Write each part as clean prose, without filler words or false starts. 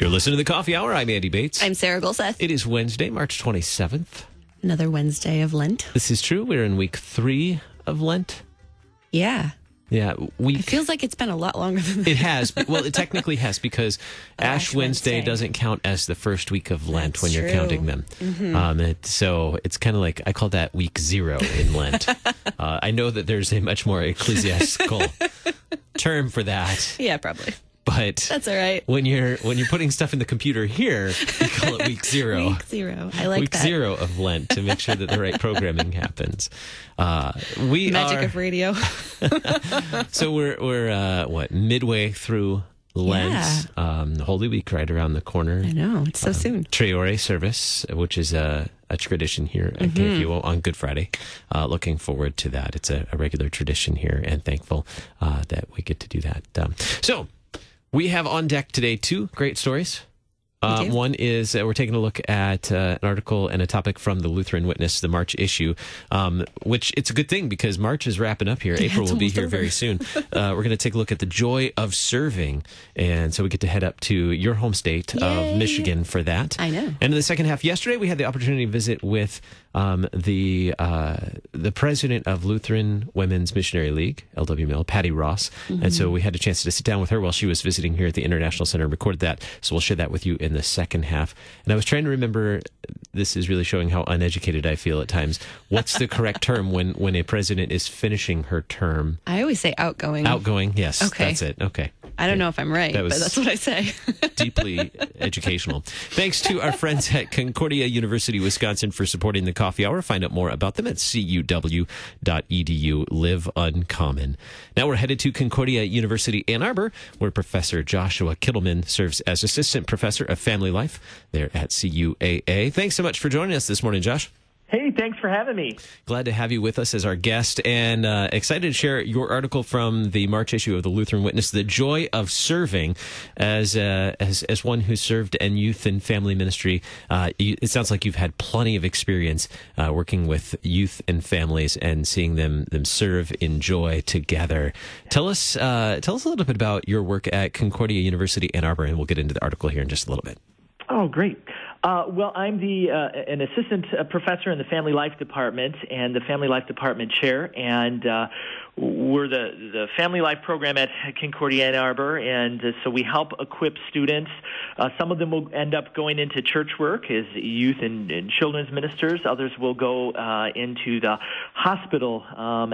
You're listening to the Coffee Hour. I'm Andy Bates. I'm Sarah Golseth. It is Wednesday, March 27th. Another Wednesday of Lent. This is true. We're in week 3 of Lent. Yeah. Yeah. It feels like it's been a lot longer than that. It has. Well, it technically has because Ash Wednesday doesn't count as the first week of Lent. That's when you're counting them. Mm-hmm. So it's kind of like, I call that week 0 in Lent. I know that there's a much more ecclesiastical term for that. Yeah, probably. But that's all right. When you're putting stuff in the computer here, you call it week 0. Week 0. I like week that. Week 0 of Lent to make sure that the right programming happens. Magic of radio. So we're midway through Lent, Holy Week right around the corner. I know, it's so soon. Treore service, which is a tradition here at KFUO on Good Friday. Looking forward to that. It's a regular tradition here, and thankful that we get to do that. So we have on deck today 2 great stories. One is we're taking a look at an article and a topic from the Lutheran Witness, the March issue, which it's a good thing because March is wrapping up here. April will be here very soon. We're going to take a look at the joy of serving. And so we get to head up to your home state of Michigan for that. I know. And in the second half, yesterday we had the opportunity to visit with the president of Lutheran Women's Missionary League, LWML, Patty Ross. And so we had a chance to sit down with her while she was visiting here at the International Center and recorded that. So we'll share that with you in the second half. And I was trying to remember, this is really showing how uneducated I feel at times. What's the correct term when a president is finishing her term? I always say outgoing. Outgoing, yes. Okay. That's it. Okay. I don't know if I'm right, but that's what I say. Deeply educational. Thanks to our friends at Concordia University, Wisconsin for supporting the Coffee Hour. Find out more about them at cuw.edu. Live Uncommon. Now we're headed to Concordia University, Ann Arbor, where Professor Joshua Kittleman serves as Assistant Professor of Family Life there at CUAA. Thanks so much for joining us this morning, Josh. Hey, thanks for having me. Glad to have you with us as our guest, and excited to share your article from the March issue of the Lutheran Witness, The Joy of Serving. As one who served in youth and family ministry, it sounds like you've had plenty of experience working with youth and families and seeing them serve in joy together. Tell us a little bit about your work at Concordia University, Ann Arbor, and we'll get into the article here in just a little bit. Oh, great. Well, I'm an assistant professor in the Family Life Department and the Family Life Department chair, and we're the Family Life program at Concordia Ann Arbor, and so we help equip students. Some of them will end up going into church work as youth and children's ministers. Others will go into the hospital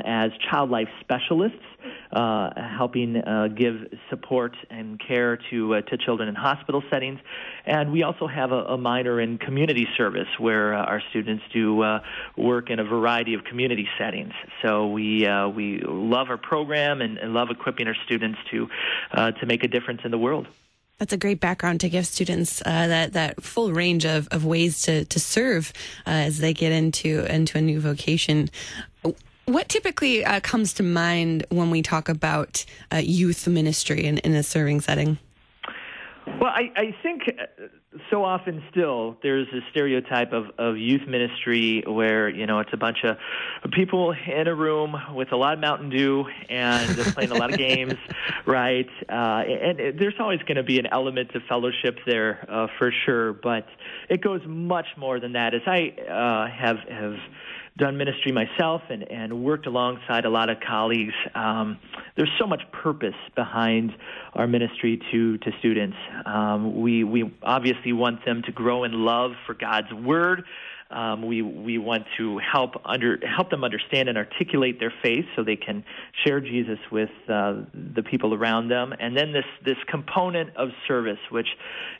as child life specialists, helping give support and care to children in hospital settings. And we also have a minor in community service where our students do work in a variety of community settings. So we love our program and love equipping our students to make a difference in the world. That's a great background to give students that full range of ways to serve as they get into a new vocation. What typically comes to mind when we talk about youth ministry in a serving setting? Well, I think so often still there's a stereotype of youth ministry where, it's a bunch of people in a room with a lot of Mountain Dew and they're playing a lot of games, right? And there's always going to be an element of fellowship there for sure, but it goes much more than that. As I have done ministry myself and worked alongside a lot of colleagues, there's so much purpose behind our ministry to students. We obviously want them to grow in love for God's Word. We want to help them understand and articulate their faith so they can share Jesus with the people around them. And then this component of service, which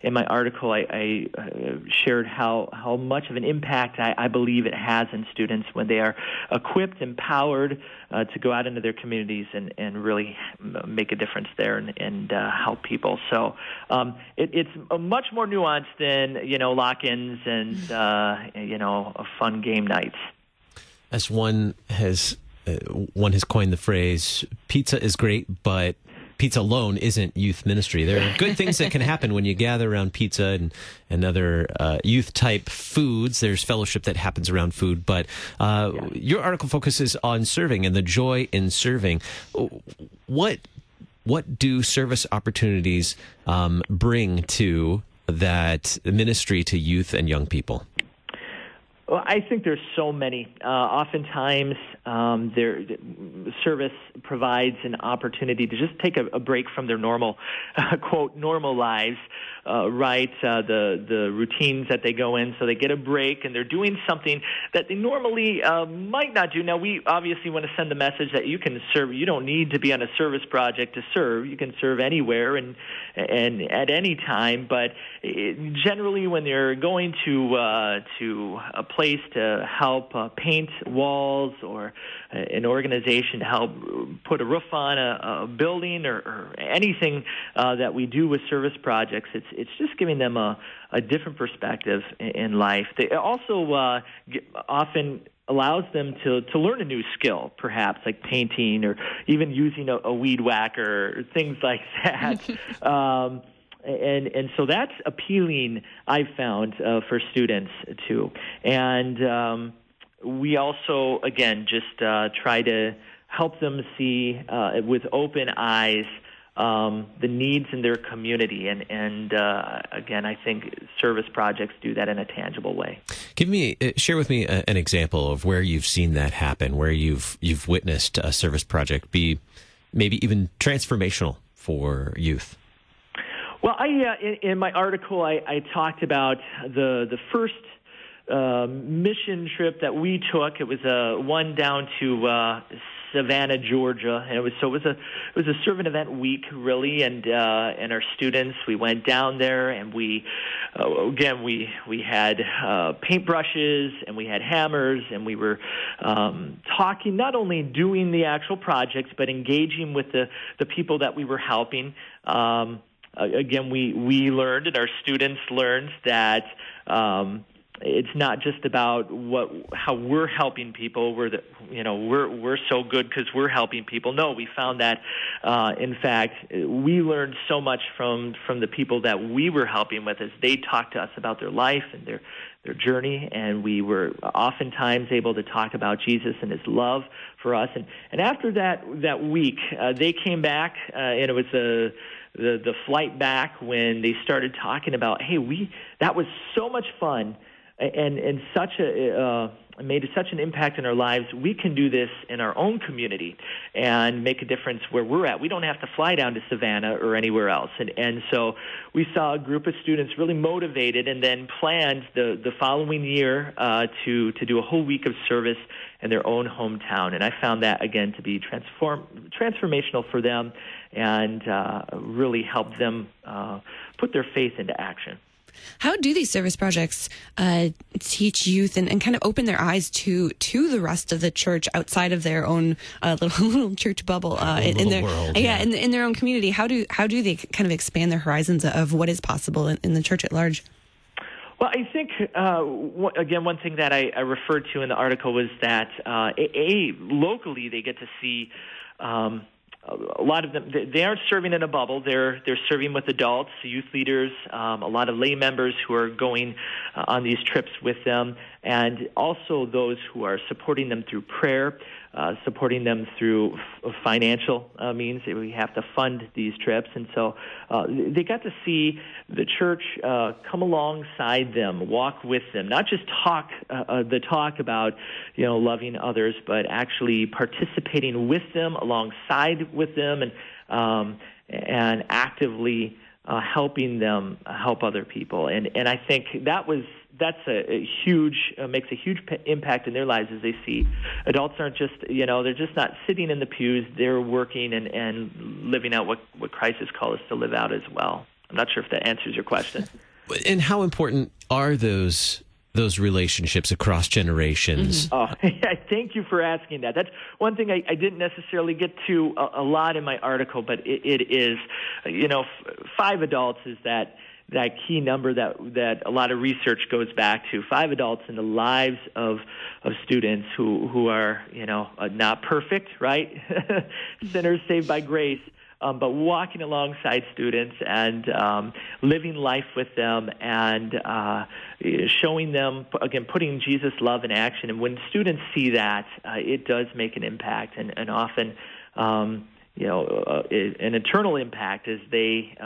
in my article I shared how much of an impact I believe it has in students when they are equipped, empowered to go out into their communities and really make a difference there and help people. So it's much more nuanced than lock-ins and fun game nights. As one has coined the phrase, pizza is great, but pizza alone isn't youth ministry. There are good things that can happen when you gather around pizza and other youth-type foods. There's fellowship that happens around food, but your article focuses on serving and the joy in serving. What do service opportunities bring to that ministry to youth and young people? Well, I think there's so many. Oftentimes, their service provides an opportunity to just take a break from their normal, quote, normal lives, right? The routines that they go in, so they get a break and they're doing something that they normally might not do. Now, we obviously want to send the message that you can serve. You don't need to be on a service project to serve. You can serve anywhere and at any time. But generally, when they're going to a place to help paint walls, or an organization to help put a roof on a building, or anything that we do with service projects, it's just giving them a different perspective in life. They also often allows them to learn a new skill, perhaps like painting or even using a weed whacker or things like that. And so that's appealing, I've found, for students too. And we also, again, just try to help them see with open eyes the needs in their community. And again, I think service projects do that in a tangible way. Share with me an example of where you've seen that happen, where you've witnessed a service project be maybe even transformational for youth. Well, in my article, I talked about the first mission trip that we took. It was one down to Savannah, Georgia, and it was a servant event week, really, and our students, we went down there, and we had paintbrushes, and we had hammers, and we were talking, not only doing the actual projects, but engaging with the people that we were helping. Again, we learned, and our students learned, that it's not just about how we're helping people. We're so good because we're helping people. No, we found that in fact we learned so much from the people that we were helping with as they talked to us about their life and their journey, and we were oftentimes able to talk about Jesus and His love for us. And after that week, they came back, and it was the flight back when they started talking about, hey, that was so much fun. And made such an impact in our lives. We can do this in our own community and make a difference where we're at. We don't have to fly down to Savannah or anywhere else. And so we saw a group of students really motivated, and then planned the following year to do a whole week of service in their own hometown. And I found that, again, to be transformational for them, and really helped them put their faith into action. How do these service projects teach youth and kind of open their eyes to the rest of the church outside of their own little church bubble in their world, in their own community? How do they kind of expand their horizons of what is possible in the church at large? Well, I think, again, one thing that I referred to in the article was that, locally they get to see a lot of them, they aren't serving in a bubble. They're serving with adults, youth leaders, a lot of lay members who are going on these trips with them, and also those who are supporting them through prayer, supporting them through financial means. We have to fund these trips. And so they got to see the church come alongside them, walk with them, not just talk about, loving others, but actually participating with them, alongside with them, and actively helping them help other people. And I think that's a huge makes a huge impact in their lives as they see adults aren't just they're just not sitting in the pews. They're working and living out what Christ has called us to live out as well. I'm not sure if that answers your question. And how important are those relationships across generations? Mm-hmm. Oh, thank you for asking that. That's one thing I didn't necessarily get to a lot in my article, but it is, 5 adults is that key number that a lot of research goes back to. 5 adults in the lives of students who are, not perfect, right? Sinners saved by grace. But walking alongside students and living life with them and showing them, again, putting Jesus' love in action. And when students see that, it does make an impact. And often, an eternal impact as they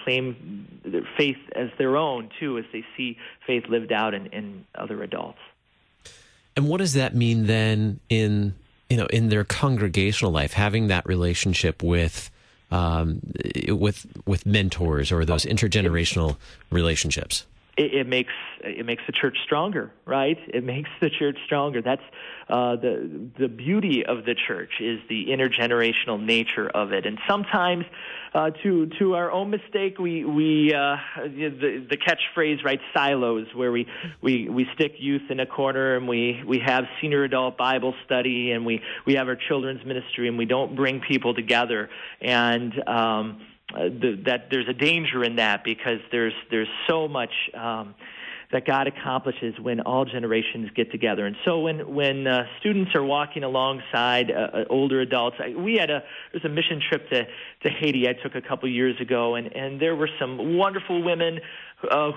claim their faith as their own, too, as they see faith lived out in other adults. And what does that mean then in their congregational life, having that relationship with mentors or those intergenerational relationships? It makes the church stronger, right? It makes the church stronger. That's the beauty of the church, is the intergenerational nature of it. And sometimes, to our own mistake, we the catchphrase, right? Silos, where we stick youth in a corner, and we have senior adult Bible study, and we have our children's ministry, and we don't bring people together. And that there's a danger in that, because there's so much that God accomplishes when all generations get together. And so when students are walking alongside older adults, there's a mission trip to Haiti I took a couple years ago, and there were some wonderful women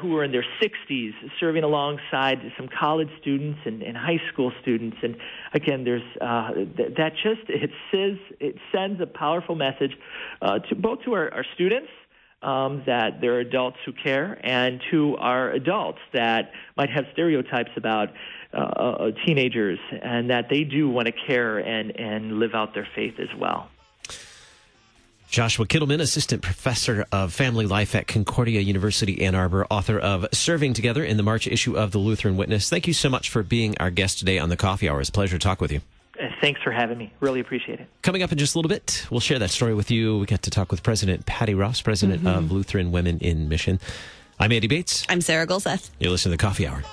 who were in their 60s serving alongside some college students and high school students. And again, there's it sends a powerful message to our students, that there are adults who care, and to our adults that might have stereotypes about teenagers, and that they do want to care and live out their faith as well. Joshua Kittleman, Assistant Professor of Family Life at Concordia University, Ann Arbor, author of Serving Together in the March issue of the Lutheran Witness. Thank you so much for being our guest today on the Coffee Hour. It's a pleasure to talk with you. Thanks for having me. Really appreciate it. Coming up in just a little bit, we'll share that story with you. We get to talk with President Patty Ross, President of Lutheran Women in Mission. I'm Andy Bates. I'm Sarah Golseth. You're listening to the Coffee Hour.